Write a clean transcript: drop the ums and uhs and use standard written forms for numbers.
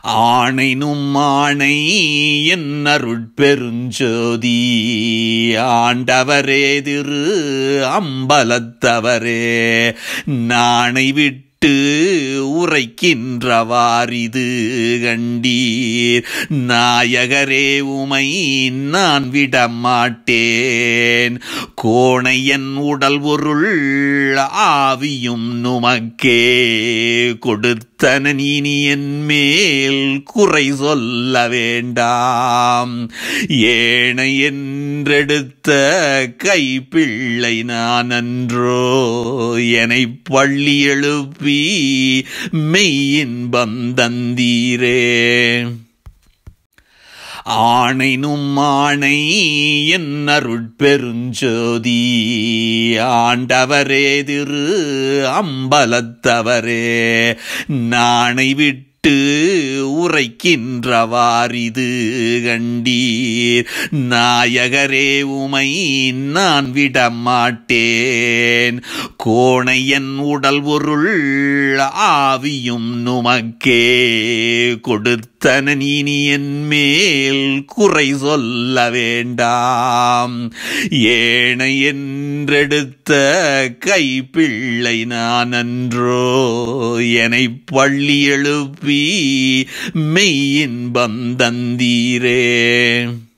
ஆணைனும் ஆணை என் அருட்பெருஞ்சோதி ஆண்டவரே திரு அம்பலத்தவரே நாணை விட்டு உரைக்கின்றவாரிது கண்டீர் நாயகரே உமை நான் விடமாட்டேன் கோணையன் உடல் பொருள் ஆவியும் நுமக்கே கொடுத்தன நீ என் மேல் குறை சொல்ல வேண்டாம் ஏனை என்றெடுத்த கைப்பிள்ளை நான் அன்றோ என்னை பள்ளி எழுப்பி மெய்யின்பம் தந்தீரே ஆணைனும் ஆணை என் அருட்பெருஞ்சோதி ஆண்டவரே திரு அம்பலத்தவரே நாணை விட்டு உரைக்கின்றவாரிது கண்டீர் நாயகரே உமை நான் விடமாட்டேன் கோணையன் உடல் பொருள் ஆவியும் நுமக்கே கொடுத்தன நீ என் மேல் குறை சொல்ல வேண்டாம் ஏனை என்றெடுத்த கைப்பிள்ளை நான் அன்றோ என்னை பள்ளி எழுப்பி மெய்யின்பம் தந்தீரே.